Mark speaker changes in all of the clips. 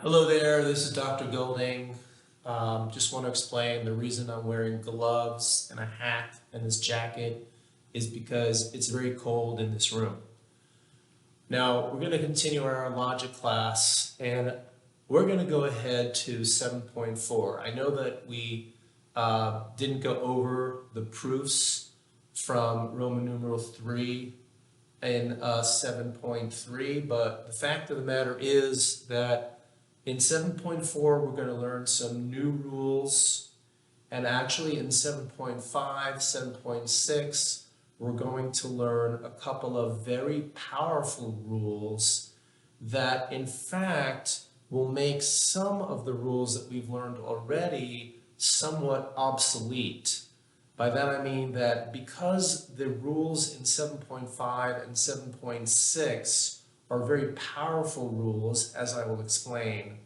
Speaker 1: Hello there, this is Dr. Golding. Just want to explain the reason I'm wearing gloves and a hat and this jacket is because it's very cold in this room. Now, we're going to continue our logic class and we're going to go ahead to 7.4. I know that we didn't go over the proofs from Roman numeral 3 in 7.3, but the fact of the matter is that in 7.4, we're going to learn some new rules, and actually in 7.5, 7.6, we're going to learn a couple of very powerful rules that in fact will make some of the rules that we've learned already somewhat obsolete. By that I mean that because the rules in 7.5 and 7.6 are very powerful rules, as I will explain,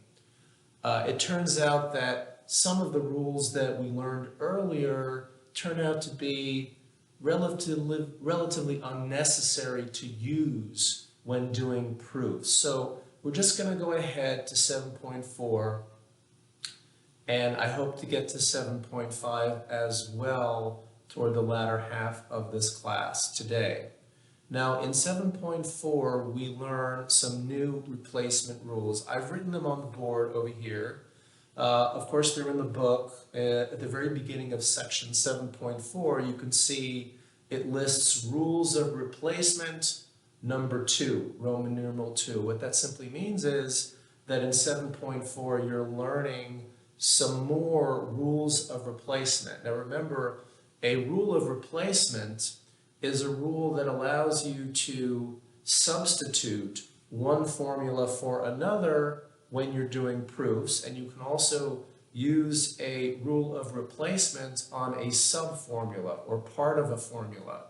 Speaker 1: it turns out that some of the rules that we learned earlier turn out to be relatively unnecessary to use when doing proofs. So we're just going to go ahead to 7.4, and I hope to get to 7.5 as well toward the latter half of this class today. Now in 7.4, we learn some new replacement rules. I've written them on the board over here. Of course, they're in the book. At the very beginning of section 7.4, you can see it lists rules of replacement number 2, Roman numeral 2. What that simply means is that in 7.4, you're learning some more rules of replacement. Now remember, a rule of replacement is a rule that allows you to substitute one formula for another when you're doing proofs, and you can also use a rule of replacement on a subformula or part of a formula.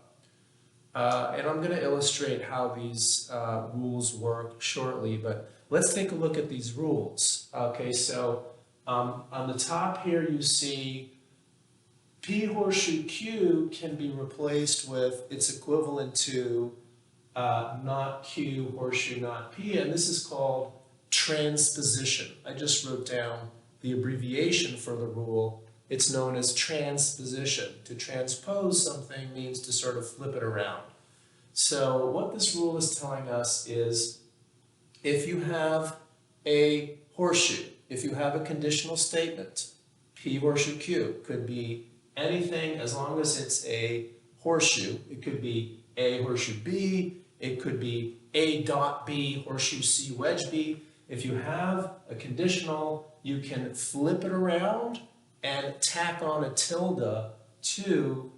Speaker 1: And I'm going to illustrate how these rules work shortly, but let's take a look at these rules. Okay, so on the top here you see P horseshoe Q can be replaced with its equivalent to not Q horseshoe not P, and this is called transposition. I just wrote down the abbreviation for the rule. It's known as transposition. To transpose something means to sort of flip it around. So what this rule is telling us is if you have a horseshoe, if you have a conditional statement, P horseshoe Q could be anything as long as it's a horseshoe. It could be A horseshoe B, it could be A dot B horseshoe C wedge B. If you have a conditional, you can flip it around and tack on a tilde to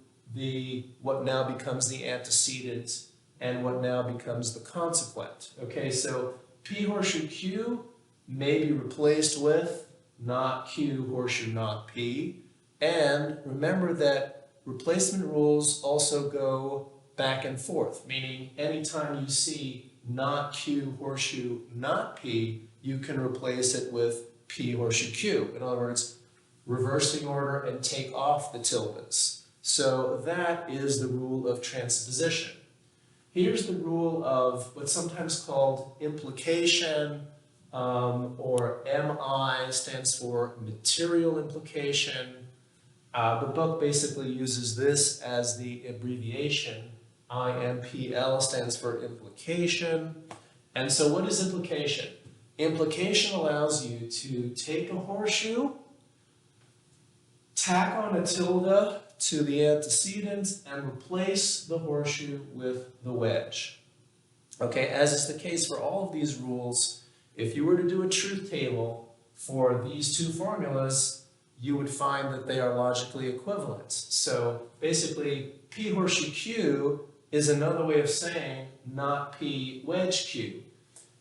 Speaker 1: what now becomes the antecedent and what now becomes the consequent. Okay, so P horseshoe Q may be replaced with not Q horseshoe not P. And remember that replacement rules also go back and forth, meaning anytime you see not Q horseshoe not P, you can replace it with P horseshoe Q. In other words, reverse the order and take off the tildes. So that is the rule of transposition. Here's the rule of what's sometimes called implication, or MI stands for material implication. The book basically uses this as the abbreviation. IMPL stands for implication. And so what is implication? Implication allows you to take a horseshoe, tack on a tilde to the antecedent, and replace the horseshoe with the wedge. Okay, as is the case for all of these rules, if you were to do a truth table for these two formulas, you would find that they are logically equivalent. So basically, P horseshoe Q is another way of saying not P wedge Q.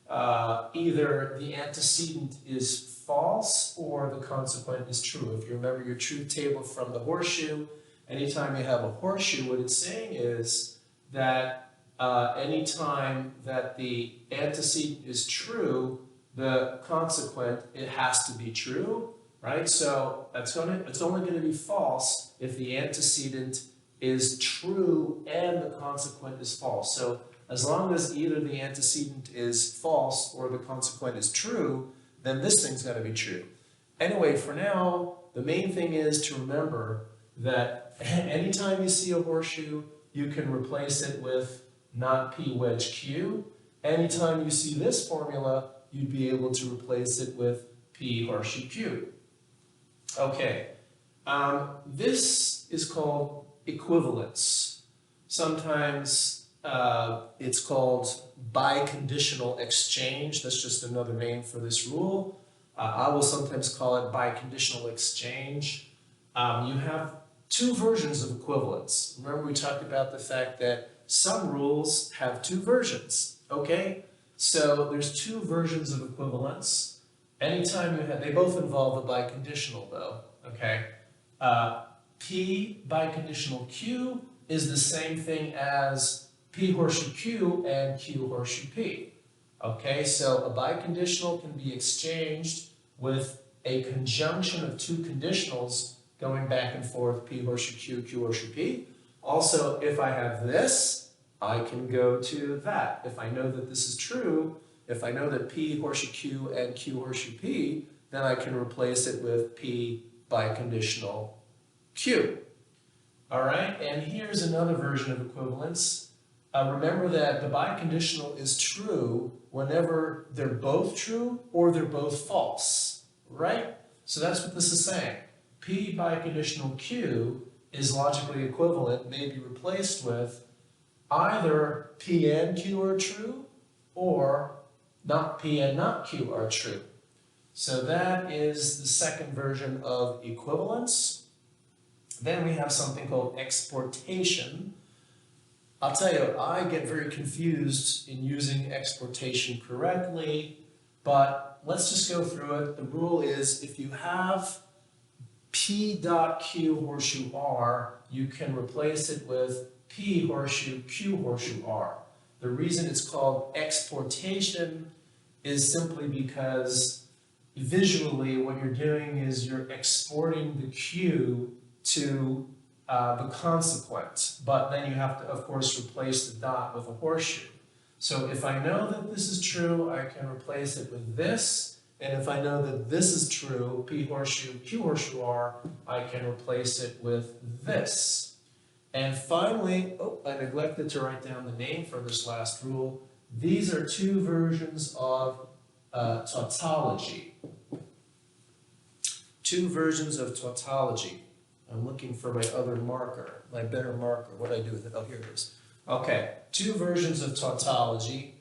Speaker 1: Either the antecedent is false or the consequent is true. If you remember your truth table from the horseshoe, anytime you have a horseshoe, what it's saying is that anytime that the antecedent is true, the consequent, it has to be true. Right, so it's only going to be false if the antecedent is true and the consequent is false. So as long as either the antecedent is false or the consequent is true, then this thing's got to be true. Anyway, for now, the main thing is to remember that anytime you see a horseshoe, you can replace it with not P wedge Q. Anytime you see this formula, you'd be able to replace it with P horseshoe Q. Okay, this is called equivalence. Sometimes it's called biconditional exchange. That's just another name for this rule. I will sometimes call it biconditional exchange. You have two versions of equivalence. Remember we talked about the fact that some rules have two versions, okay? So there's two versions of equivalence. Anytime you have, they both involve a biconditional though, okay? P biconditional Q is the same thing as P horseshoe Q and Q horseshoe P. Okay, so a biconditional can be exchanged with a conjunction of two conditionals going back and forth, P horseshoe Q, Q horseshoe P. Also, if I have this, I can go to that. If I know that this is true, if I know that P horseshoe Q and Q horseshoe P, then I can replace it with P biconditional Q. All right, and here's another version of equivalence. Remember that the biconditional is true whenever they're both true or they're both false, right? So that's what this is saying. P biconditional Q is logically equivalent, may be replaced with either P and Q are true or not P and not Q are true. So that is the second version of equivalence. Then we have something called exportation. I'll tell you, I get very confused in using exportation correctly, but let's just go through it. The rule is if you have P dot Q horseshoe R, you can replace it with P horseshoe Q horseshoe R. The reason it's called exportation is simply because visually what you're doing is you're exporting the Q to the consequent, but then you have to, of course, replace the dot with a horseshoe. So if I know that this is true, I can replace it with this, and if I know that this is true, P horseshoe, Q horseshoe R, I can replace it with this. And finally, oh, I neglected to write down the name for this last rule. These are two versions of tautology. Two versions of tautology. I'm looking for my other marker, my better marker. What do I do with it? Oh, here it is. Okay, two versions of tautology.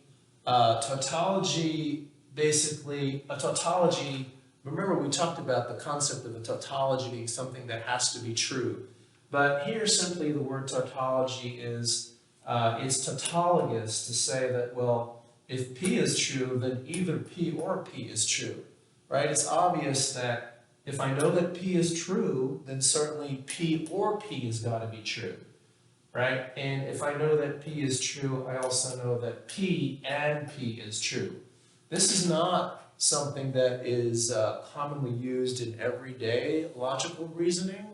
Speaker 1: Tautology, basically, a tautology, remember we talked about the concept of a tautology being something that has to be true. But here simply the word tautology is, it's tautologous to say that, well, if P is true, then either P or P is true, right? It's obvious that if I know that P is true, then certainly P or P has got to be true, right? And if I know that P is true, I also know that P and P is true. This is not something that is commonly used in everyday logical reasoning,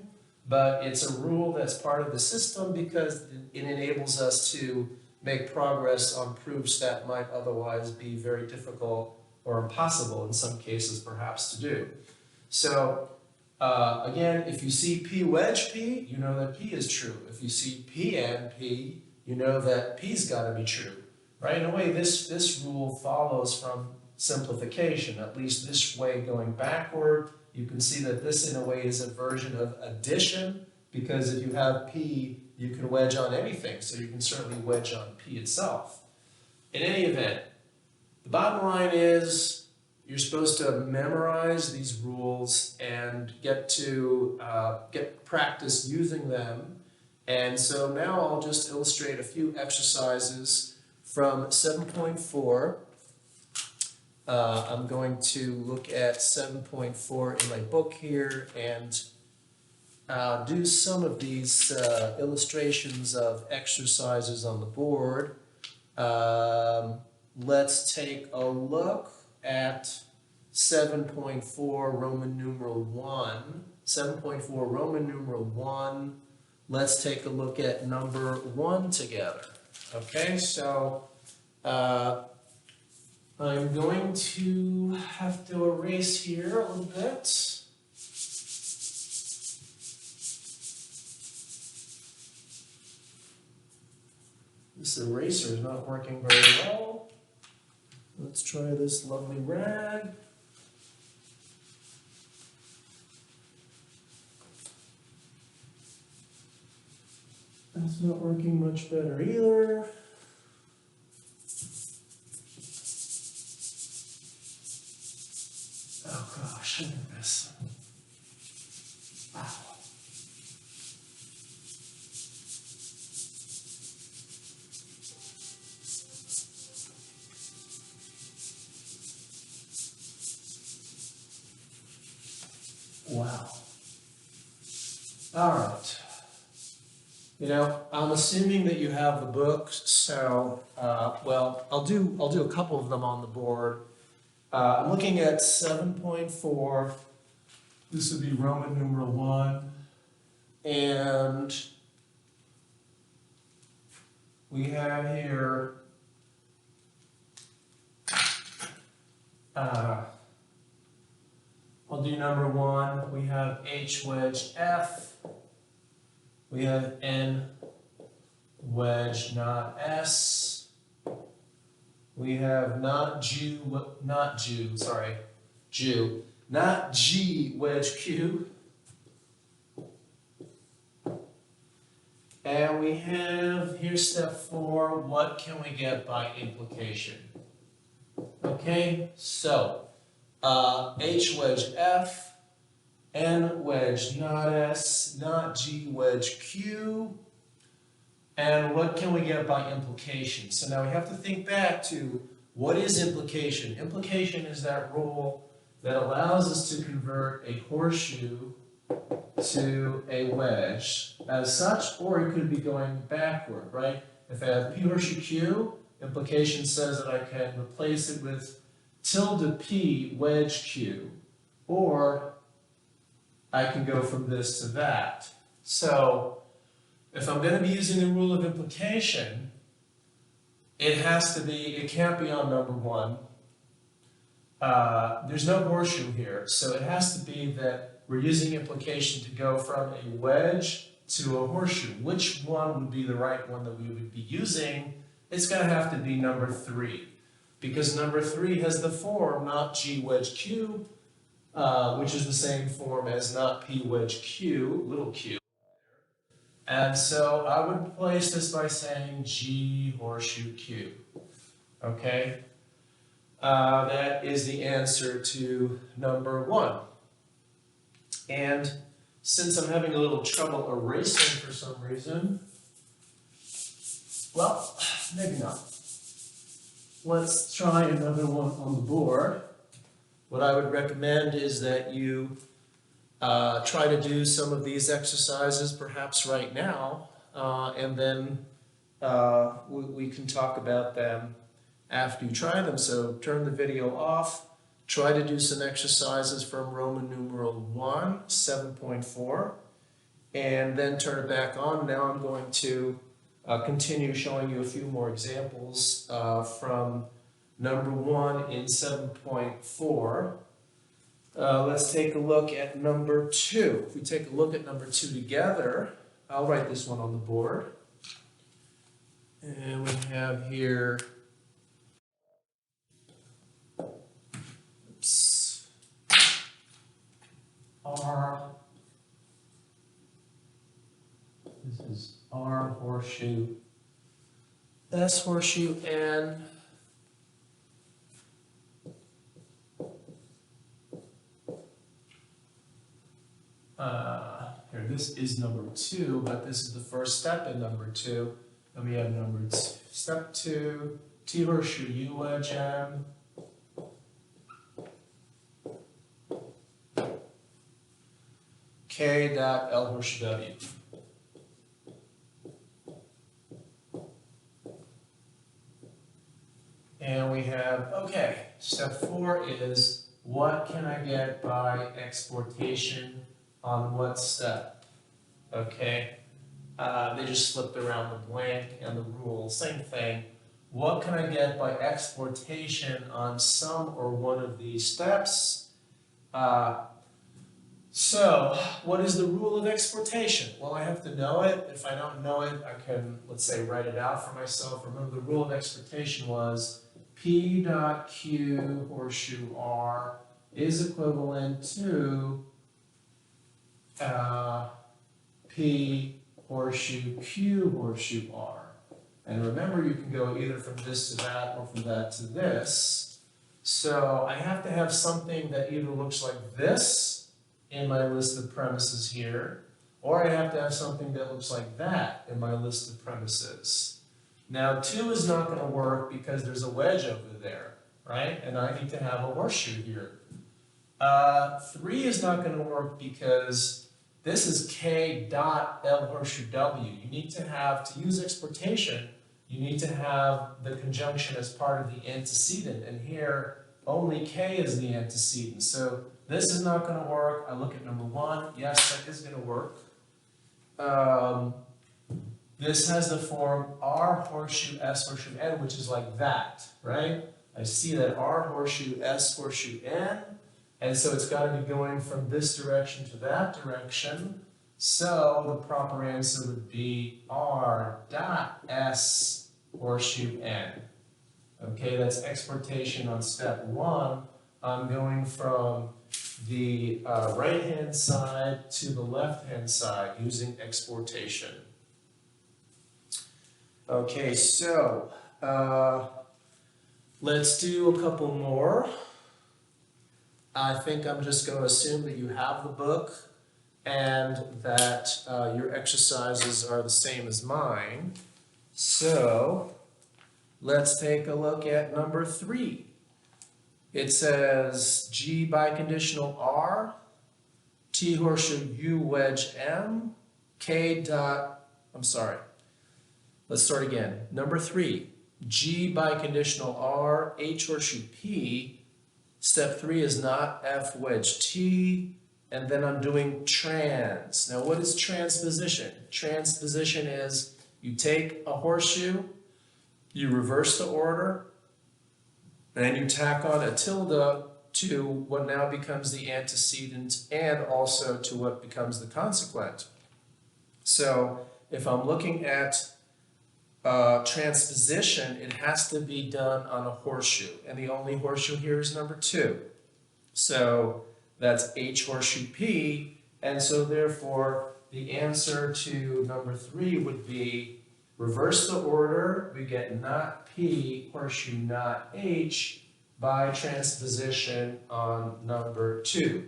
Speaker 1: but it's a rule that's part of the system because it enables us to make progress on proofs that might otherwise be very difficult or impossible in some cases perhaps to do. So again, if you see P wedge P, you know that P is true. If you see P and P, you know that P's got to be true, right? In a way, this rule follows from simplification, at least this way going backward. You can see that this in a way is a version of addition because if you have P, you can wedge on anything, so you can certainly wedge on P itself. In any event, the bottom line is you're supposed to memorize these rules and get practice using them. And so now I'll just illustrate a few exercises from 7.4. I'm going to look at 7.4 in my book here and do some of these illustrations of exercises on the board. Let's take a look at 7.4 Roman numeral 1. 7.4 Roman numeral 1. Let's take a look at number 1 together. Okay, so I'm going to have to erase here a little bit. This eraser is not working very well. Let's try this lovely rag. That's not working much better either. Oh gosh, look at this. Wow. Wow. All right. You know, I'm assuming that you have the books, so well, I'll do a couple of them on the board. I'm looking at 7.4. This would be Roman numeral 1, and we have here I'll do number 1. We have H wedge F. We have N wedge not S. We have not G wedge Q. And we have, here's step 4, what can we get by implication? Okay, so H wedge F, N wedge not S, not G wedge Q, and what can we get by implication? So now we have to think back to what is implication? Implication is that rule that allows us to convert a horseshoe to a wedge as such, or it could be going backward, right? If I have P horseshoe Q, implication says that I can replace it with tilde P wedge Q, or I can go from this to that. So if I'm going to be using the rule of implication, it can't be on number 1. There's no horseshoe here, so it has to be that we're using implication to go from a wedge to a horseshoe. Which one would be the right one that we would be using? It's going to have to be number 3, because number 3 has the form not G wedge Q, which is the same form as not P wedge Q, little q. And so I would replace this by saying G horseshoe Q. Okay? That is the answer to number 1. And since I'm having a little trouble erasing for some reason, well, maybe not. Let's try another one on the board. What I would recommend is that you try to do some of these exercises perhaps right now, and then we can talk about them after you try them. So turn the video off, try to do some exercises from Roman numeral 1, 7.4, and then turn it back on. Now I'm going to continue showing you a few more examples from number 1 in 7.4. Let's take a look at number 2. If we take a look at number 2 together, I'll write this one on the board. And we have here, oops, R, this is R horseshoe, S horseshoe, N, here, this is number 2, but this is the first step in number 2. Then we have number 2, step 2, T horseshoe U wedge M, K dot L horseshoe W. And we have, okay, step 4 is what can I get by exportation on what step? Okay, they just flipped around the blank and the rule, same thing. What can I get by exportation on some or one of these steps? So, what is the rule of exportation? Well, I have to know it. If I don't know it, I can, let's say, write it out for myself. Remember, the rule of exportation was P dot Q horseshoe R is equivalent to P horseshoe Q horseshoe R. And remember, you can go either from this to that or from that to this. So I have to have something that either looks like this in my list of premises here, or I have to have something that looks like that in my list of premises. Now 2 is not going to work because there's a wedge over there, right? And I need to have a horseshoe here. 3 is not going to work because this is K dot L horseshoe W. You need to have, to use exportation, you need to have the conjunction as part of the antecedent. And here, only K is the antecedent. So this is not going to work. I look at number 1. Yes, that is going to work. This has the form R horseshoe S horseshoe N, which is like that, right? I see that R horseshoe S horseshoe N. And so it's got to be going from this direction to that direction. So the proper answer would be R dot S horseshoe N. Okay, that's exportation on step 1. I'm going from the right-hand side to the left-hand side using exportation. Okay, so let's do a couple more. I think I'm just going to assume that you have the book and that your exercises are the same as mine. So let's take a look at number 3. It says G biconditional R, T horseshoe U wedge M, K dot, let's start again. Number 3, G biconditional R, H horseshoe P. Step 3 is not F wedge T, and then I'm doing trans. Now what is transposition? Transposition is you take a horseshoe, you reverse the order, and you tack on a tilde to what now becomes the antecedent and also to what becomes the consequent. So if I'm looking at transposition, it has to be done on a horseshoe, and the only horseshoe here is number 2. So that's H horseshoe P, and so therefore the answer to number 3 would be reverse the order, we get not P horseshoe not H by transposition on number 2.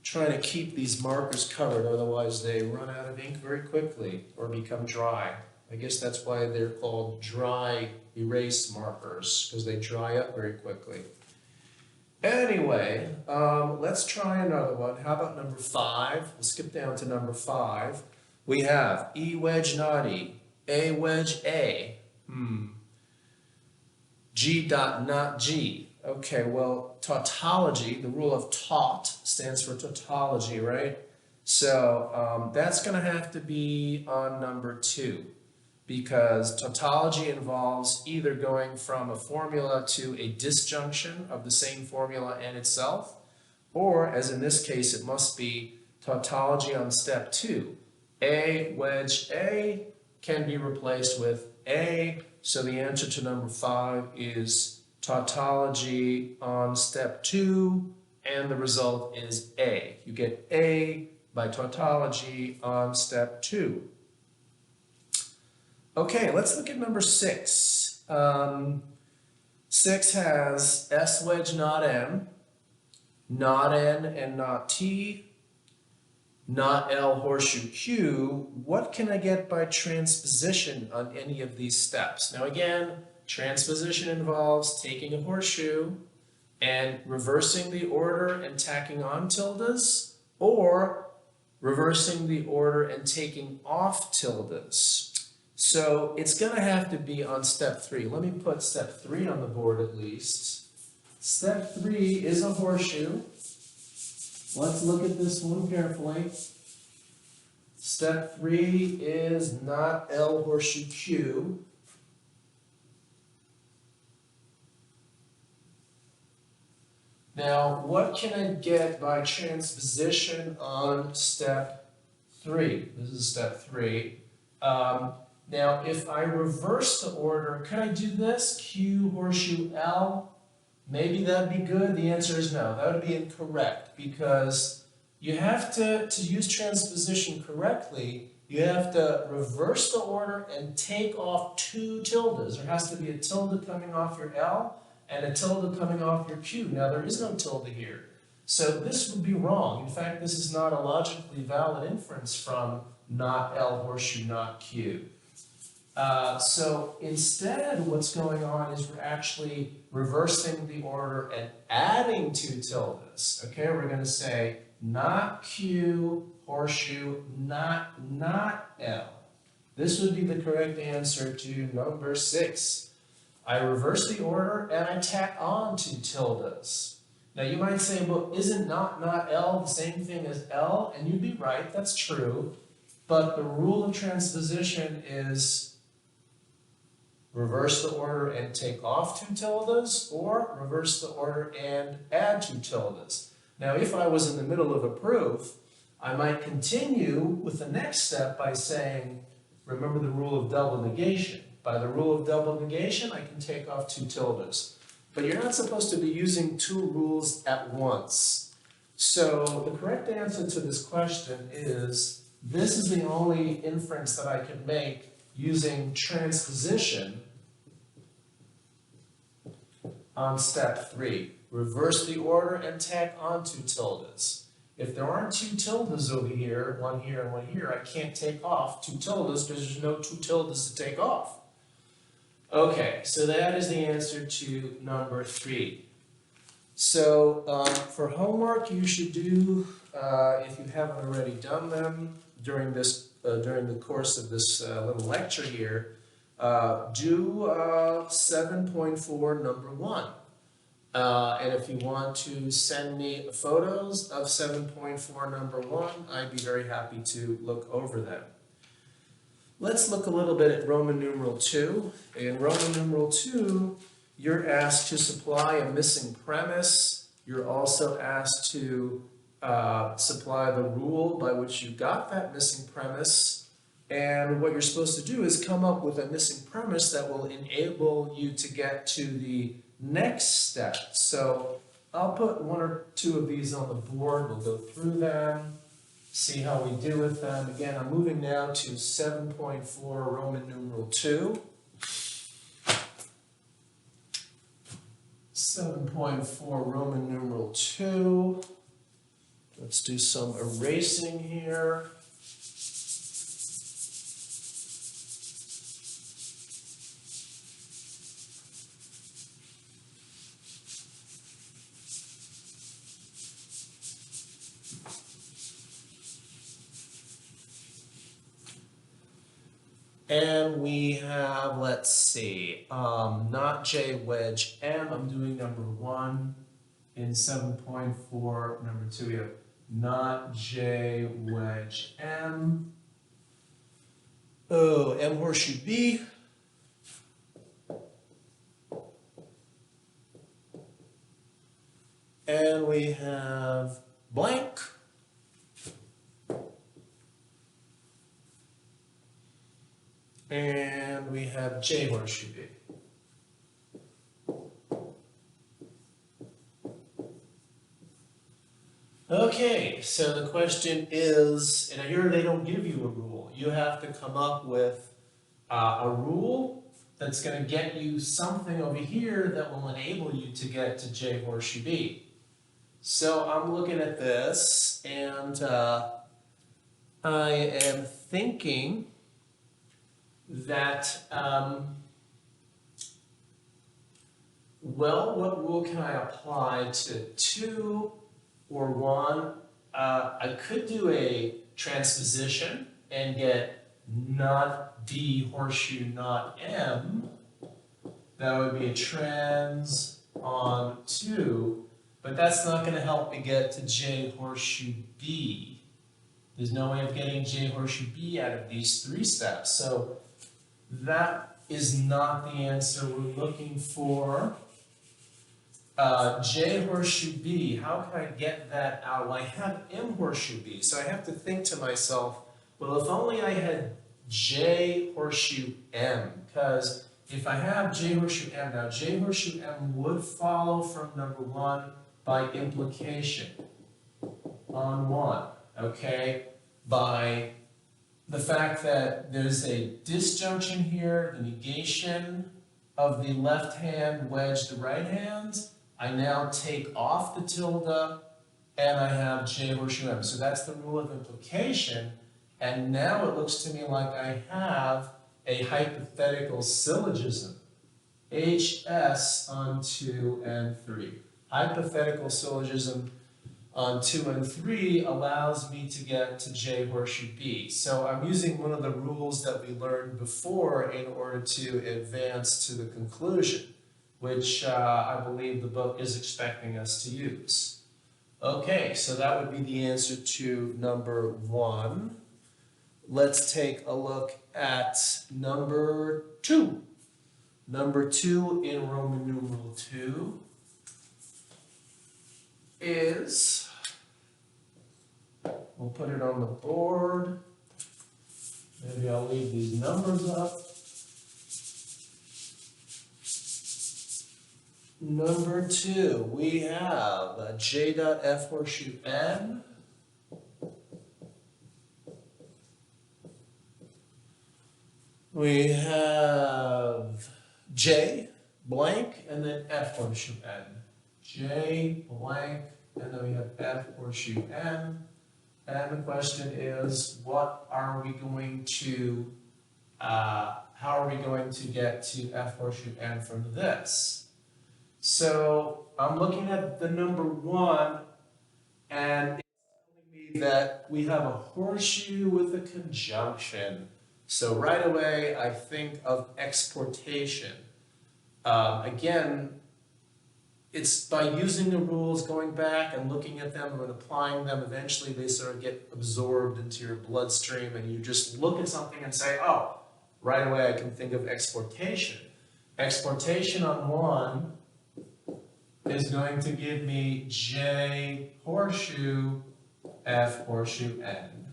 Speaker 1: Trying to keep these markers covered, otherwise they run out of ink very quickly or become dry. I guess that's why they're called dry erase markers, because they dry up very quickly. Anyway, let's try another one. How about number 5? We'll skip down to number 5. We have E wedge not E, A wedge A, G dot not G. Okay, well, tautology, the rule of taut stands for tautology, right? So that's going to have to be on number 2, because tautology involves either going from a formula to a disjunction of the same formula and itself, or, as in this case, it must be tautology on step 2. A wedge A can be replaced with A, so the answer to number 5 is tautology on step 2, and the result is A. You get A by tautology on step 2. Okay, let's look at number 6. 6 has S wedge not M, not N and not T, not L horseshoe Q. What can I get by transposition on any of these steps? Now again, transposition involves taking a horseshoe and reversing the order and tacking on tildes, or reversing the order and taking off tildes. So it's going to have to be on step 3. Let me put step 3 on the board at least. Step 3 is a horseshoe. Let's look at this one carefully. Step 3 is not L horseshoe Q. Now, what can I get by transposition on step 3? This is step 3. Now, if I reverse the order, could I do this? Q, horseshoe, L? Maybe that'd be good. The answer is no. That would be incorrect because you have to use transposition correctly, you have to reverse the order and take off 2 tildes. There has to be a tilde coming off your L and a tilde coming off your Q. Now, there is no tilde here. So this would be wrong. In fact, this is not a logically valid inference from not L, horseshoe, not Q. So instead, what's going on is we're actually reversing the order and adding 2 tildes. Okay, we're going to say not Q, horseshoe, not L. This would be the correct answer to number 6. I reverse the order and I tack on 2 tildes. Now you might say, well, isn't not L the same thing as L? And you'd be right, that's true. But the rule of transposition is reverse the order and take off 2 tildes, or reverse the order and add 2 tildes. Now, if I was in the middle of a proof, I might continue with the next step by saying, remember the rule of double negation. By the rule of double negation, I can take off 2 tildes. But you're not supposed to be using 2 rules at once. So the correct answer to this question is, this is the only inference that I can make using transposition on step 3. Reverse the order and tack on 2 tildes. If there aren't 2 tildes over here, one here and one here, I can't take off 2 tildes because there's no 2 tildes to take off. Okay, so that is the answer to number 3. So for homework, you should do, if you haven't already done them during the course of this little lecture here, do 7.4 number 1. And if you want to send me photos of 7.4 number 1, I'd be very happy to look over them. Let's look a little bit at Roman numeral 2. In Roman numeral 2, you're asked to supply a missing premise. You're also asked to supply the rule by which you got that missing premise. And what you're supposed to do is come up with a missing premise that will enable you to get to the next step. So I'll put 1 or 2 of these on the board. We'll go through them, see how we do with them. Again, I'm moving now to 7.4 Roman numeral 2. 7.4 Roman numeral 2. Let's do some erasing here. And we have, let's see, not J wedge M. I'm doing number 1 in 7.4. Number 2, we have not J wedge M. Oh, M horseshoe B. And we have blank. And we have J horseshoe B. Okay, so the question is, and here they don't give you a rule. You have to come up with a rule that's going to get you something over here that will enable you to get to J horseshoe B. So I'm looking at this, and I am thinking that, well, what rule can I apply to 2 or 1? I could do a transposition and get not D horseshoe not M. That would be a trans on 2, but that's not going to help me get to J horseshoe B. There's no way of getting J horseshoe B out of these 3 steps. So that is not the answer we're looking for. J horseshoe B, how can I get that out? Well, I have M horseshoe B, so I have to think to myself, well, if only I had J horseshoe M, because if I have J horseshoe M, now J horseshoe M would follow from number one by implication on one, okay? By the fact that there's a disjunction here, the negation of the left hand wedge the right hand, I now take off the tilde and I have J horseshoe M. So that's the rule of implication. And now it looks to me like I have a hypothetical syllogism. HS on 2 and 3. Hypothetical syllogism on 2 and 3 allows me to get to J horseshoe B. So I'm using one of the rules that we learned before in order to advance to the conclusion, which I believe the book is expecting us to use. Okay, so that would be the answer to number 1. Let's take a look at number 2. Number 2 in Roman numeral 2 is, we'll put it on the board. Maybe I'll leave these numbers up. Number 2, we have J dot F horseshoe N. We have J blank and then F horseshoe N. J blank and then we have F horseshoe N. And the question is, what are we going to, how are we going to get to F horseshoe N from this? So I'm looking at the number 1 and it's telling me that we have a horseshoe with a conjunction. So right away I think of exportation. Again, it's by using the rules, going back and looking at them and applying them, eventually they sort of get absorbed into your bloodstream and you just look at something and say, oh, right away I can think of exportation. Exportation on 1 is going to give me J horseshoe F horseshoe N.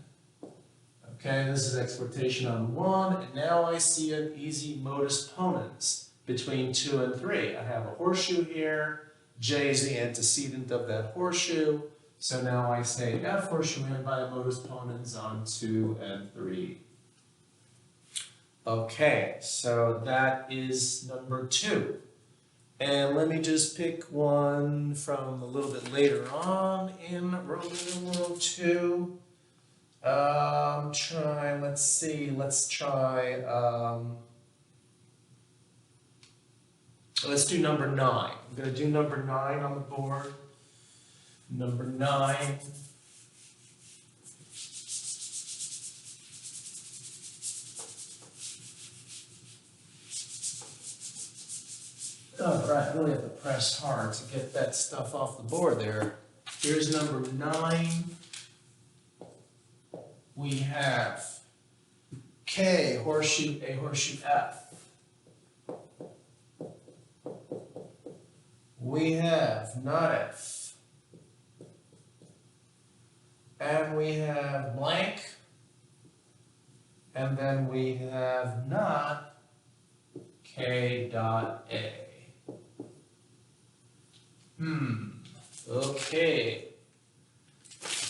Speaker 1: Okay, this is exportation on 1, and now I see an easy modus ponens between 2 and 3. I have a horseshoe here, J is the antecedent of that horseshoe, so now I say F horseshoe N by modus ponens on 2 and 3. Okay, so that is number 2. And let me just pick one from a little bit later on in Roman numeral 2. Let's do number 9. I'm going to do number 9 on the board. Number 9. Oh, right, I really have to press hard to get that stuff off the board there. Here's number 9. We have K horseshoe A horseshoe F. We have not F. And we have blank. And then we have not K dot A. Okay.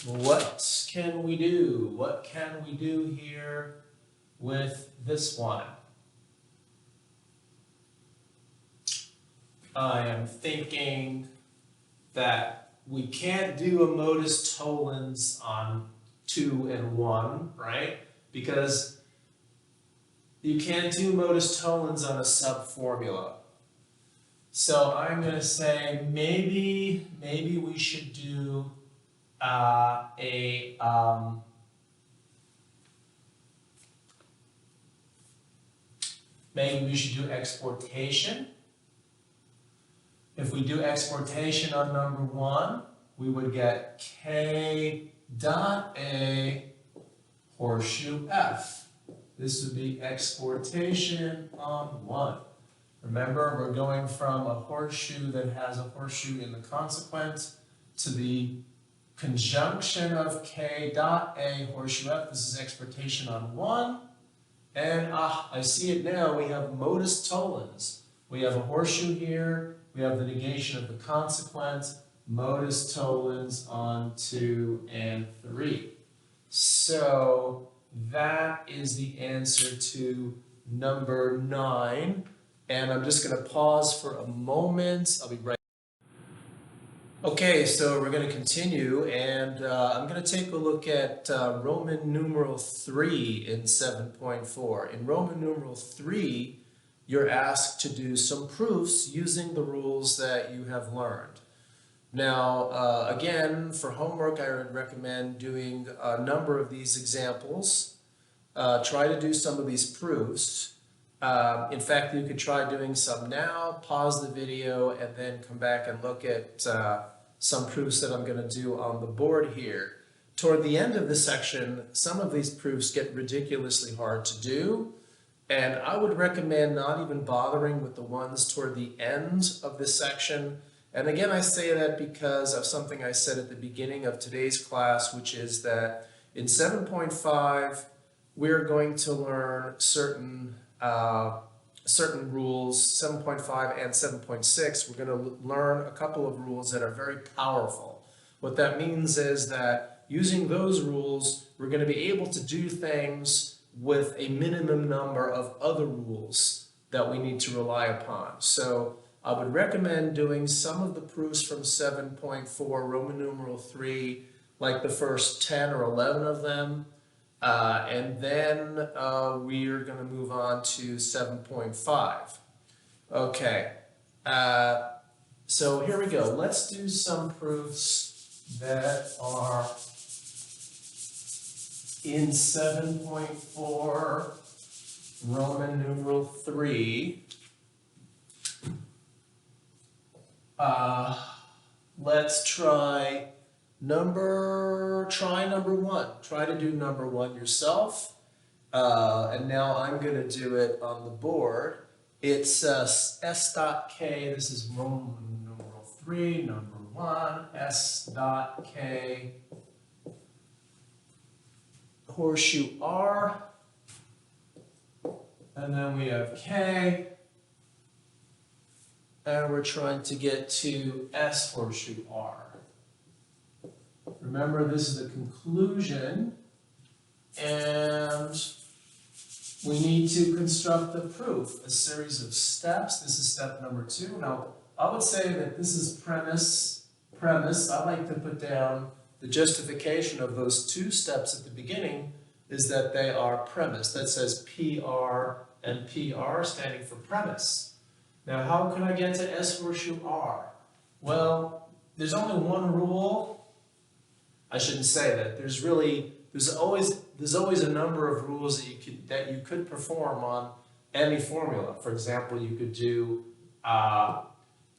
Speaker 1: What can we do? What can we do here with this one? I am thinking that we can't do a modus tollens on 2 and 1, right? Because you can't do modus tollens on a subformula. So I'm going to say maybe we should do maybe we should do exportation. If we do exportation on number 1, we would get K dot A horseshoe F. This would be exportation on 1. Remember, we're going from a horseshoe that has a horseshoe in the consequent to the conjunction of K dot A horseshoe F. This is exportation on 1. And I see it now, we have modus tollens. We have a horseshoe here, we have the negation of the consequent, modus tollens on 2 and 3. So that is the answer to number 9. And I'm just going to pause for a moment. I'll be right. Okay, so we're going to continue, and I'm going to take a look at Roman numeral 3 in 7.4. In Roman numeral 3, you're asked to do some proofs using the rules that you have learned. Now, again, for homework, I would recommend doing a number of these examples. Try to do some of these proofs. In fact, you could try doing some now, pause the video, and then come back and look at some proofs that I'm going to do on the board here. Toward the end of the section, some of these proofs get ridiculously hard to do, and I would recommend not even bothering with the ones toward the end of this section. And again, I say that because of something I said at the beginning of today's class, which is that in 7.5, we're going to learn certain rules, 7.5 and 7.6. We're going to learn a couple of rules that are very powerful. What that means is that using those rules, we're going to be able to do things with a minimum number of other rules that we need to rely upon. So I would recommend doing some of the proofs from 7.4 Roman numeral 3, like the first 10 or 11 of them. And then we are going to move on to 7.5. Okay, so here we go. Let's do some proofs that are in 7.4 Roman numeral 3. Let's try number 1. Try to do number 1 yourself. And now I'm going to do it on the board. It's S dot K. This is Roman numeral 3, number 1. S dot K. Horseshoe R. And then we have K. And we're trying to get to S horseshoe R. Remember, this is the conclusion, and we need to construct the proof, a series of steps. This is step number 2. Now, I would say that this is premise. I like to put down the justification of those 2 steps at the beginning is that they are premise. That says PR and PR standing for premise. Now, how can I get to S horseshoe R? Well, there's only one rule. I shouldn't say that. There's always a number of rules that you could perform on any formula. For example, you could do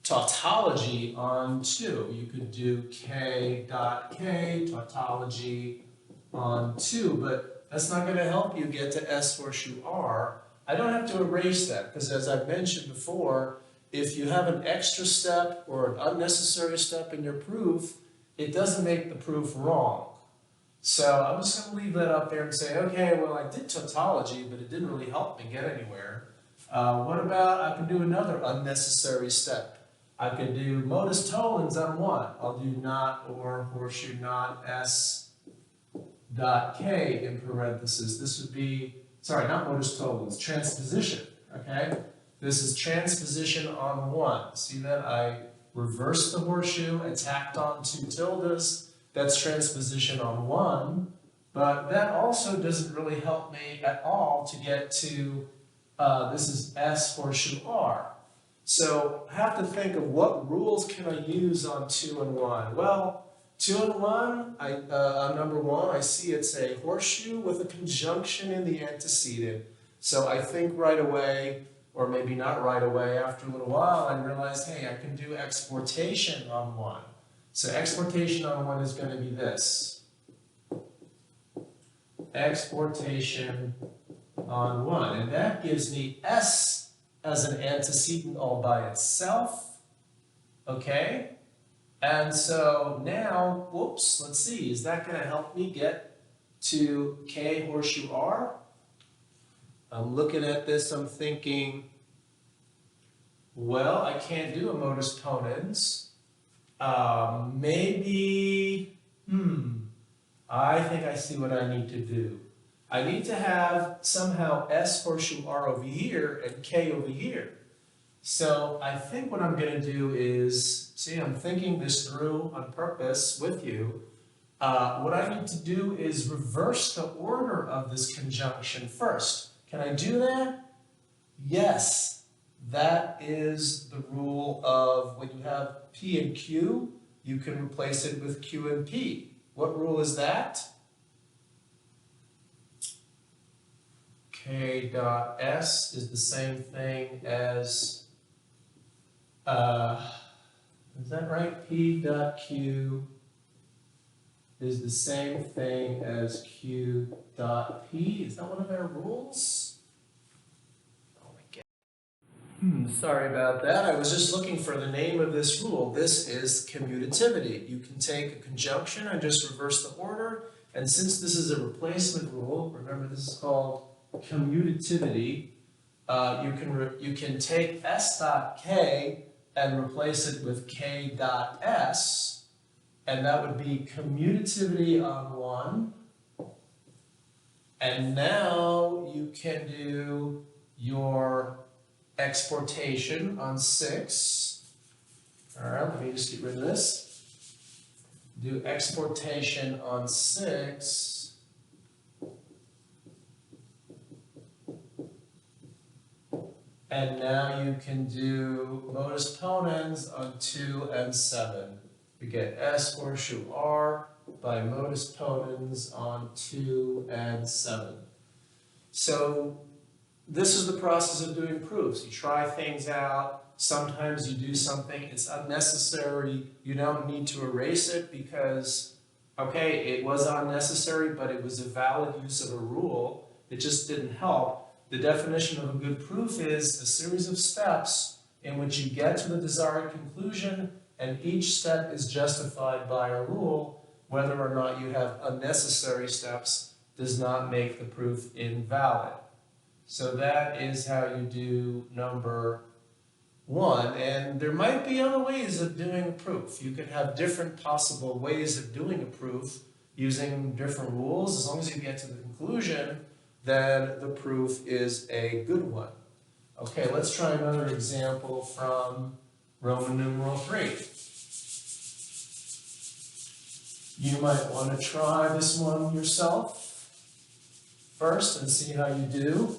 Speaker 1: tautology on 2. You could do K dot K, tautology on 2, but that's not going to help you get to S horseshoe R. I don't have to erase that because, as I've mentioned before, if you have an extra step or an unnecessary step in your proof, it doesn't make the proof wrong. So I'm just going to leave that up there and say, okay, well, I did tautology, but it didn't really help me get anywhere. What about I can do another unnecessary step? I could do modus tollens on 1. I'll do not or horseshoe not S dot K in parentheses. This would be, sorry, not modus tollens, transposition, okay? This is transposition on 1. See that? I reversed the horseshoe and tacked on 2 tildes. That's transposition on 1. But that also doesn't really help me at all to get to, this is S horseshoe R. So I have to think of what rules can I use on 2 and 1. Well, 2 and 1, on number 1, I see it's a horseshoe with a conjunction in the antecedent. So I think right away, or maybe not right away, after a little while, I realize, hey, I can do exportation on 1. So exportation on 1 is going to be this. Exportation on 1. And that gives me S as an antecedent all by itself, okay? And so now, whoops, let's see, is that going to help me get to K horseshoe R? I'm looking at this, I'm thinking, well, I can't do a modus ponens. Maybe, I think I see what I need to do. I need to have somehow S horseshoe R over here and K over here. So I think what I'm going to do is, see, I'm thinking this through on purpose with you. What I need to do is reverse the order of this conjunction first. Can I do that? Yes. That is the rule of when you have P and Q, you can replace it with Q and P. What rule is that? K dot S is the same thing as, is that right? P dot Q is the same thing as Q dot P. Is that one of our rules? Oh my God. Sorry about that. I was just looking for the name of this rule. This is commutativity. You can take a conjunction and just reverse the order. And since this is a replacement rule, remember this is called commutativity, you can take S dot K and replace it with K dot S, and that would be commutativity on 1. And now you can do your exportation on 6. All right, let me just get rid of this. Do exportation on 6. And now you can do modus ponens on 2 and 7. We get S horseshoe R by modus ponens on 2 and 7. So this is the process of doing proofs. You try things out. Sometimes you do something, it's unnecessary. You don't need to erase it because, okay, it was unnecessary, but it was a valid use of a rule. It just didn't help. The definition of a good proof is a series of steps in which you get to the desired conclusion, and each step is justified by a rule. Whether or not you have unnecessary steps does not make the proof invalid. So that is how you do number 1. And there might be other ways of doing a proof. You could have different possible ways of doing a proof using different rules. As long as you get to the conclusion, then the proof is a good one. Okay, let's try another example from Roman numeral 3. You might want to try this one yourself first and see how you do.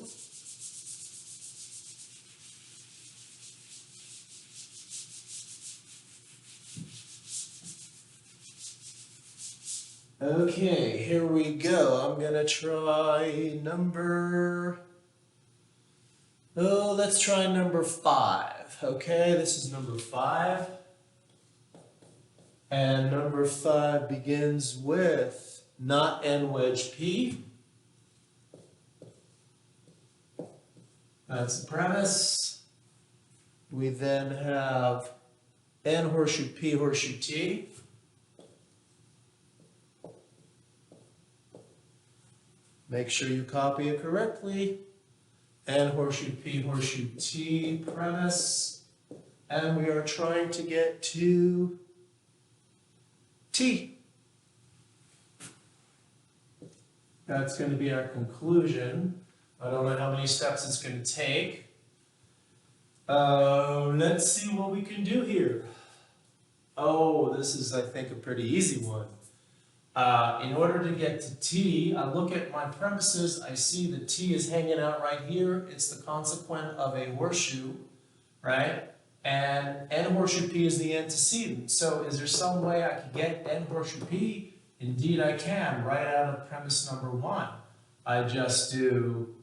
Speaker 1: Okay, here we go. I'm gonna try let's try number 5. Okay, this is number 5. And number 5 begins with not N wedge P. That's the premise. We then have N horseshoe P horseshoe T. Make sure you copy it correctly. N horseshoe P horseshoe T premise. And we are trying to get to T. That's going to be our conclusion. I don't know how many steps it's going to take. Let's see what we can do here. Oh, this is, I think, a pretty easy one. In order to get to T, I look at my premises, I see that T is hanging out right here. It's the consequent of a horseshoe, right? And N horseshoe P is the antecedent. So is there some way I could get N horseshoe P? Indeed I can, right out of premise number 1. I just do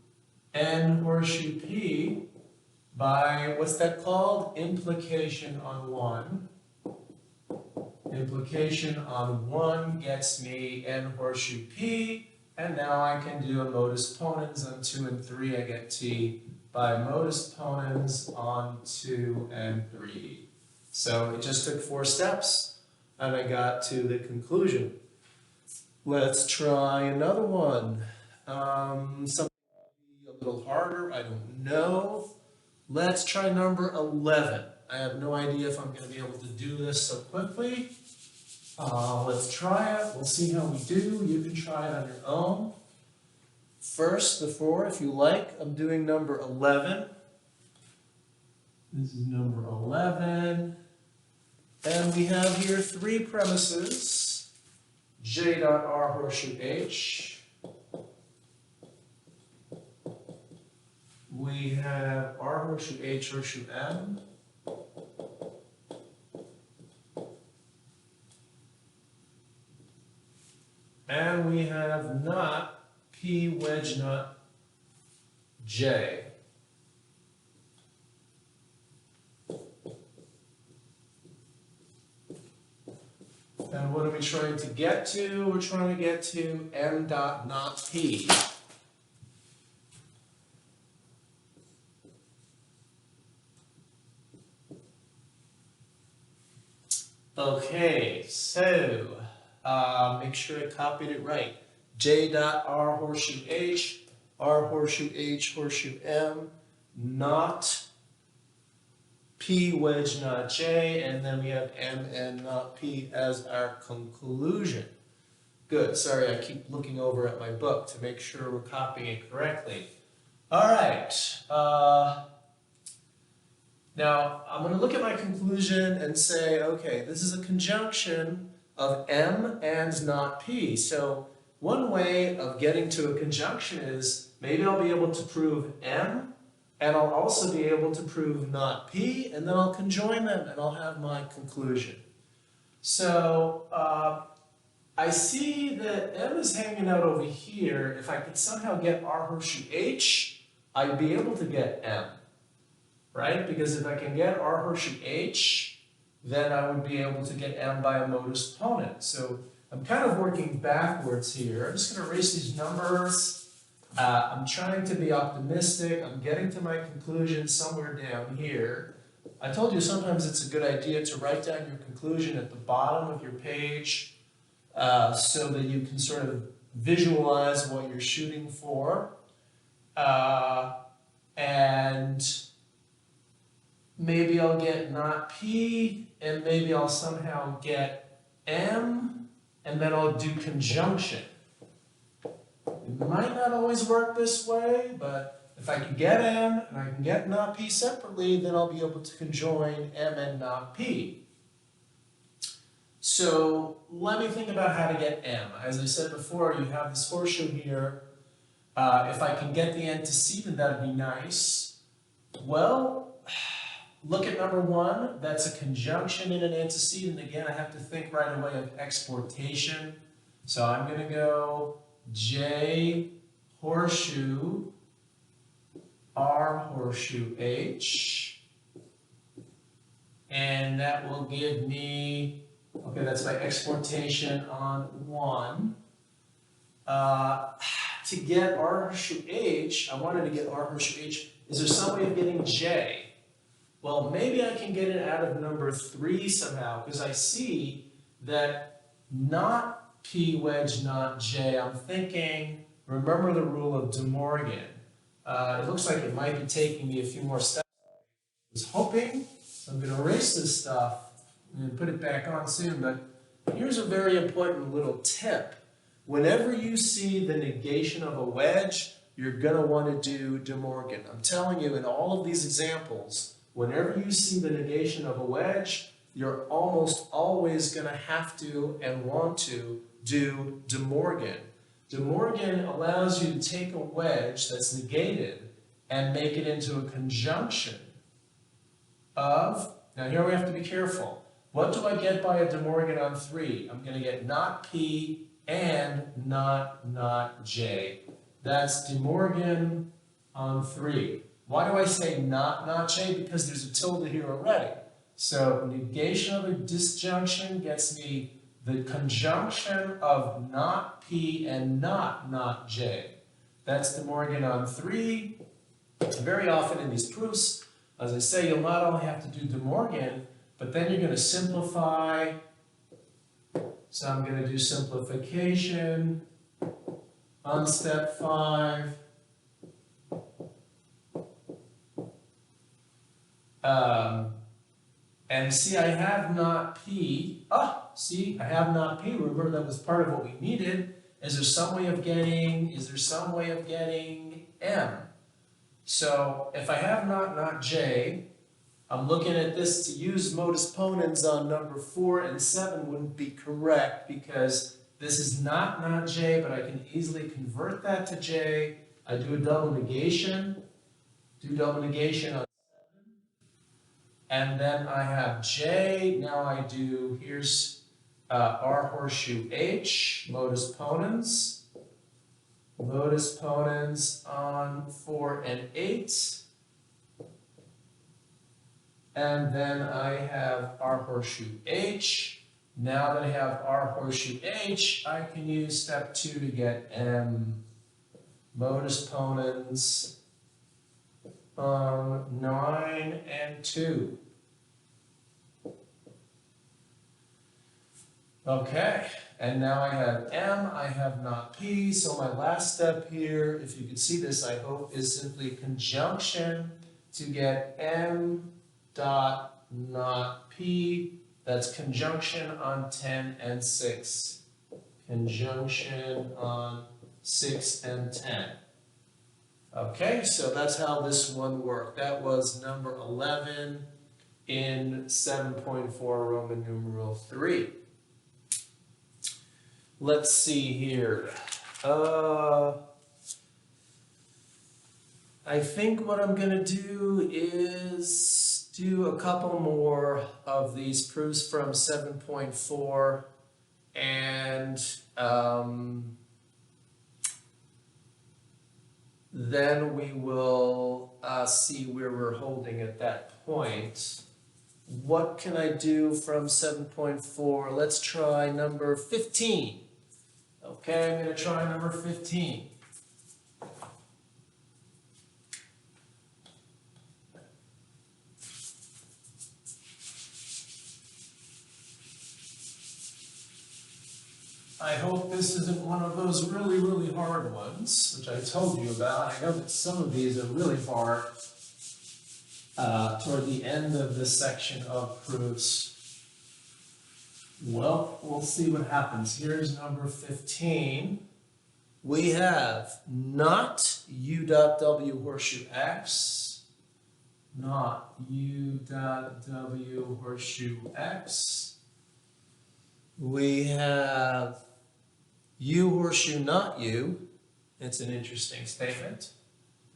Speaker 1: N horseshoe P by, what's that called? Implication on 1. Implication on 1 gets me N horseshoe P, and now I can do a modus ponens on 2 and 3. I get T by modus ponens on 2 and 3. So it just took 4 steps, and I got to the conclusion. Let's try another one. Something a little harder, I don't know. Let's try number 11. I have no idea if I'm going to be able to do this so quickly. Let's try it. We'll see how we do. You can try it on your own. First, the 4, if you like, I'm doing number 11. This is number 11. And we have here 3 premises. J dot R horseshoe H. We have R horseshoe H horseshoe M. And we have not P wedge not J. And what are we trying to get to? We're trying to get to M dot not P. Okay, so make sure I copied it right. J dot R horseshoe H, R horseshoe H horseshoe M, not P wedge not J, and then we have M and not P as our conclusion. Good, sorry, I keep looking over at my book to make sure we're copying it correctly. All right, now I'm going to look at my conclusion and say, okay, this is a conjunction of M and not P. So one way of getting to a conjunction is maybe I'll be able to prove M, and I'll also be able to prove not P, and then I'll conjoin them and I'll have my conclusion. So I see that M is hanging out over here. If I could somehow get R horseshoe H, I'd be able to get M, right? Because if I can get R horseshoe H, then I would be able to get M by a modus ponens. So I'm kind of working backwards here. I'm just going to erase these numbers. I'm trying to be optimistic. I'm getting to my conclusion somewhere down here. I told you sometimes it's a good idea to write down your conclusion at the bottom of your page so that you can sort of visualize what you're shooting for. And maybe I'll get not P, and maybe I'll somehow get M, and then I'll do conjunction. It might not always work this way, but if I can get M and I can get not P separately, then I'll be able to conjoin M and not P. So let me think about how to get M. As I said before, you have this horseshoe here. If I can get the antecedent, that would be nice. Well, look at number 1. That's a conjunction in an antecedent. Again, I have to think right away of exportation. So I'm going to go J horseshoe R horseshoe H, and that will give me, okay, that's my exportation on 1. To get R horseshoe H, I wanted to get R horseshoe H. Is there some way of getting J? Well, maybe I can get it out of number 3 somehow, because I see that not P wedge not J. I'm thinking, remember the rule of De Morgan. It looks like it might be taking me a few more steps. I was hoping, so I'm going to erase this stuff and put it back on soon, but here's a very important little tip. Whenever you see the negation of a wedge, you're going to want to do De Morgan. I'm telling you, in all of these examples, whenever you see the negation of a wedge, you're almost always going to have to and want to do De Morgan. De Morgan allows you to take a wedge that's negated and make it into a conjunction of, now here we have to be careful. What do I get by a De Morgan on 3? I'm going to get not P and not J. That's De Morgan on 3. Why do I say not J? Because there's a tilde here already. So negation of a disjunction gets me the conjunction of not P and not J. That's De Morgan on 3. Very often in these proofs, as I say, you'll not only have to do De Morgan, but then you're going to simplify. So I'm going to do simplification on step 5. And see, I have not P. See, I have not P. Remember, that was part of what we needed. Is there some way of getting M? So if I have not J, I'm looking at this. To use modus ponens on number 4 and 7 wouldn't be correct because this is not J, but I can easily convert that to J. I do a double negation, on, and then I have J. Now I do, here's R horseshoe H, modus ponens on 4 and 8. And then I have R horseshoe H. Now that I have R horseshoe H, I can use step 2 to get M, modus ponens on 9 and 2. Okay, and now I have M, I have not P, so my last step here, if you can see this, I hope, is simply conjunction to get M dot not P. That's conjunction on 10 and 6. Conjunction on 6 and 10. Okay, so that's how this one worked. That was number 11 in 7.4 Roman numeral 3. Let's see here. I think what I'm going to do is do a couple more of these proofs from 7.4 and then we will see where we're holding at that point. What can I do from 7.4? Let's try number 15. Okay, I'm going to try number 15. I hope this isn't one of those really, really hard ones, which I told you about. I know that some of these are really hard toward the end of this section of proofs. Well, we'll see what happens. Here's number 15. We have not U dot W horseshoe X, not U dot W horseshoe X. We have U horseshoe not U. It's an interesting statement.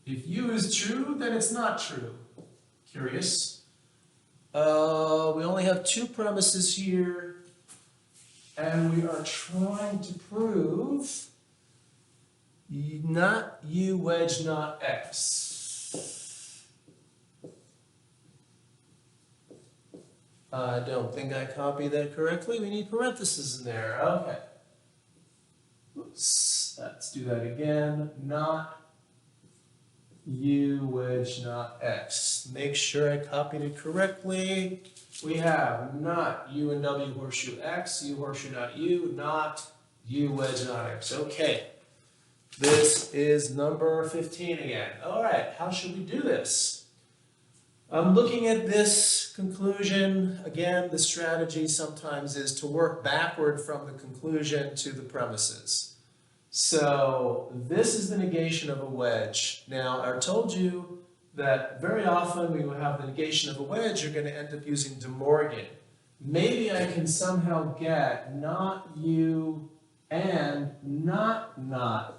Speaker 1: If U is true, then it's not true. Curious. We only have 2 premises here, and we are trying to prove not U wedge not X. I don't think I copied that correctly. We need parentheses in there. Okay. Oops. Let's do that again. Not U wedge not X. Make sure I copied it correctly. We have not U and W horseshoe X, U horseshoe not U, not U wedge not X. Okay. This is number 15 again. All right, how should we do this? I'm looking at this conclusion. Again, the strategy sometimes is to work backward from the conclusion to the premises. So this is the negation of a wedge. Now, I told you that very often we will have the negation of a wedge, you're going to end up using De Morgan. Maybe I can somehow get not U and not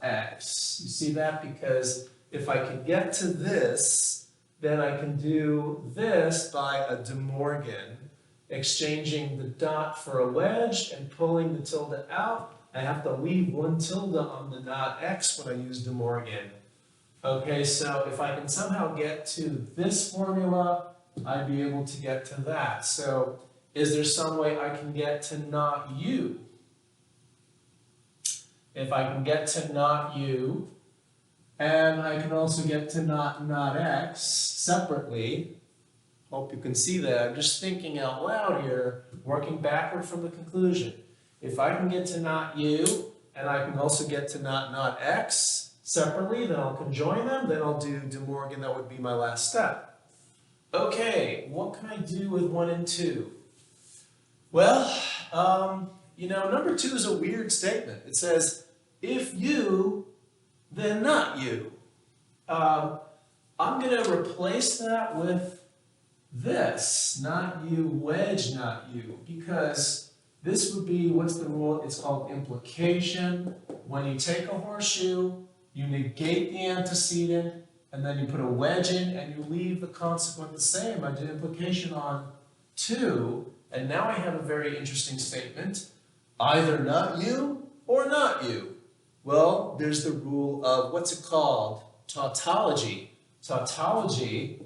Speaker 1: X. You see that? Because if I can get to this, then I can do this by a De Morgan, exchanging the dot for a wedge and pulling the tilde out. I have to leave 1 tilde on the dot X when I use De Morgan. Okay, so if I can somehow get to this formula, I'd be able to get to that. So is there some way I can get to not U? If I can get to not U, And I can also get to not x separately. Hope you can see that. I'm just thinking out loud here, working backward from the conclusion. If I can get to not u, and I can also get to not x separately, then I'll conjoin them, then I'll do De Morgan, that would be my last step. Okay, what can I do with 1 and 2? Well, number 2 is a weird statement. It says, if you, then not you. I'm going to replace that with this, not you, wedge, not you, because this would be, what's the rule? It's called implication. When you take a horseshoe, you negate the antecedent, and then you put a wedge in, and you leave the consequent the same. I did implication on 2, and now I have a very interesting statement. Either not you or not you. Well, there's the rule of, what's it called? Tautology. Tautology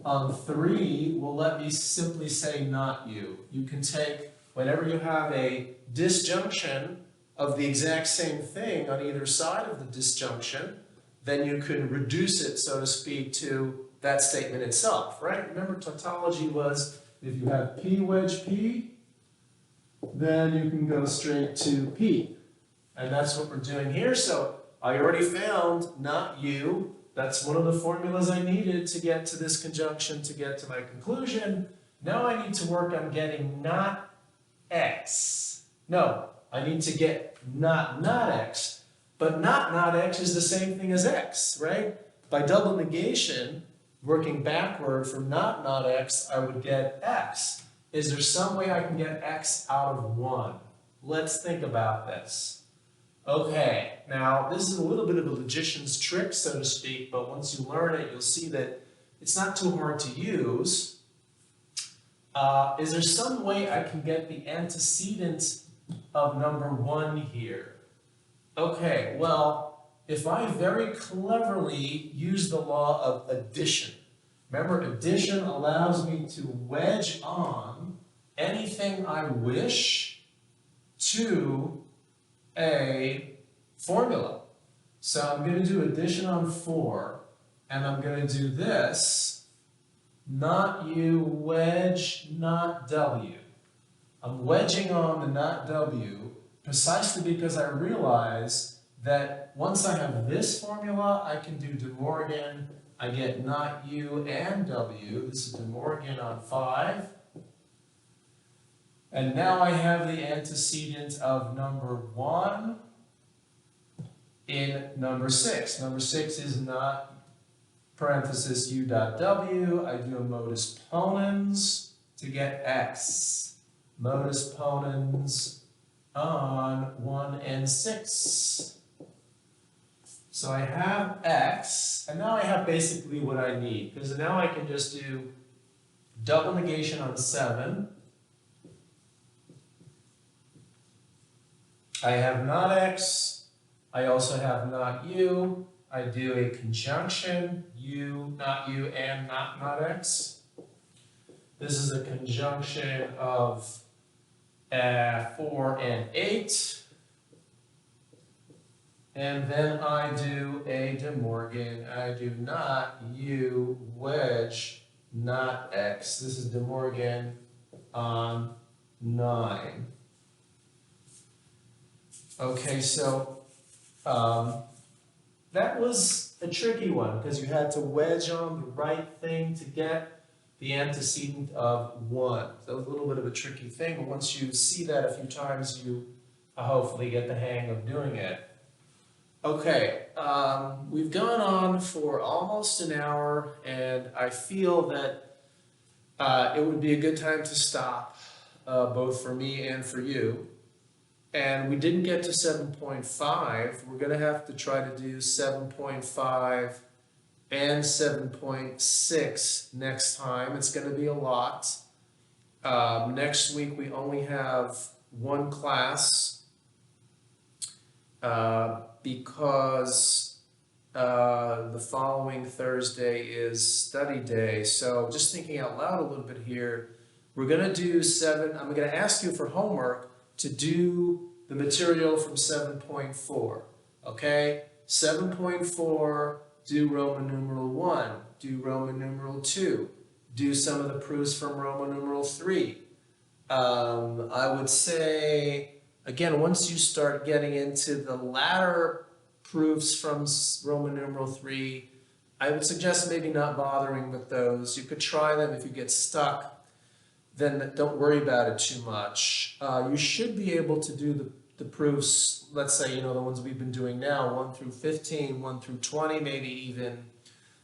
Speaker 1: on 3 will let me simply say not you. You can take, whenever you have a disjunction of the exact same thing on either side of the disjunction, then you can reduce it, so to speak, to that statement itself, right? Remember, tautology was, if you have P wedge P, then you can go straight to P. And that's what we're doing here. So I already found not you. That's one of the formulas I needed to get to this conjunction, to get to my conclusion. Now I need to work on getting not x. No, I need to get not x. But not x is the same thing as x, right? By double negation, working backward from not x, I would get x. Is there some way I can get x out of 1? Let's think about this. Okay, now this is a little bit of a logician's trick, so to speak, but once you learn it, you'll see that it's not too hard to use. Is there some way I can get the antecedent of number 1 here? Okay, well, if I very cleverly use the law of addition, remember, addition allows me to wedge on anything I wish to a formula. So I'm going to do addition on 4, and I'm going to do this, not u, wedge, not w. I'm wedging on the not w precisely because I realize that once I have this formula, I can do De Morgan. I get not u and w. This is De Morgan on 5. And now I have the antecedent of number 1 in number 6. Number 6 is not parenthesis u dot w. I do a modus ponens to get x. Modus ponens on 1 and 6. So I have x, and now I have basically what I need, because now I can just do double negation on 7. I have not x, I also have not u, I do a conjunction, u, and not x. This is a conjunction of 4 and 8. And then I do a De Morgan, I do not u, wedge, not x. This is De Morgan on 9. Okay, so that was a tricky one because you had to wedge on the right thing to get the antecedent of 1. That was a little bit of a tricky thing, but once you see that a few times, you hopefully get the hang of doing it. Okay, we've gone on for almost an hour, and I feel that it would be a good time to stop, both for me and for you. And we didn't get to 7.5. We're going to have to try to do 7.5 and 7.6 next time. It's going to be a lot. Next week we only have one class because the following Thursday is study day. So just thinking out loud a little bit here, we're going to do 7. I'm going to ask you for homework to do the material from 7.4, okay? 7.4, do Roman numeral 1, do Roman numeral 2, do some of the proofs from Roman numeral 3. I would say, again, once you start getting into the latter proofs from Roman numeral 3, I would suggest maybe not bothering with those. You could try them. If you get stuck, then don't worry about it too much. You should be able to do the proofs, let's say, the ones we've been doing now, 1 through 15, 1 through 20, maybe even.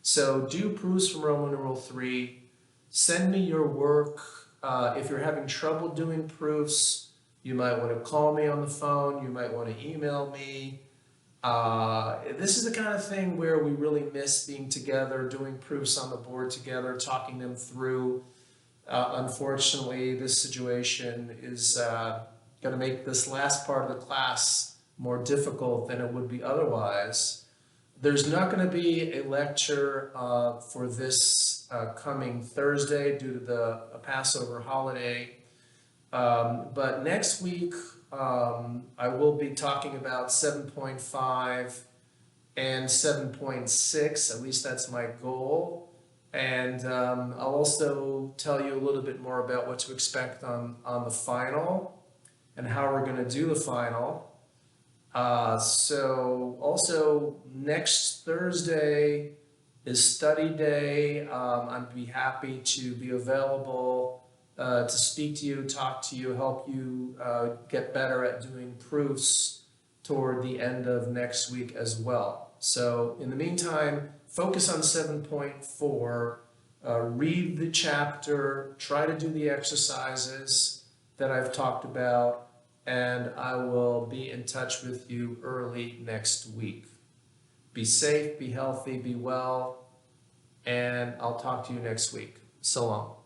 Speaker 1: So do proofs from Roman numeral 3. Send me your work. If you're having trouble doing proofs, you might want to call me on the phone. You might want to email me. This is the kind of thing where we really miss being together, doing proofs on the board together, talking them through. Unfortunately, this situation is going to make this last part of the class more difficult than it would be otherwise. There's not going to be a lecture for this coming Thursday due to the Passover holiday. But next week, I will be talking about 7.5 and 7.6, at least that's my goal. And I'll also tell you a little bit more about what to expect on the final and how we're going to do the final. So also next Thursday is study day. I'd be happy to be available to speak to you, talk to you, help you get better at doing proofs toward the end of next week as well. So in the meantime, focus on 7.4, read the chapter, try to do the exercises that I've talked about, and I will be in touch with you early next week. Be safe, be healthy, be well, and I'll talk to you next week. So long.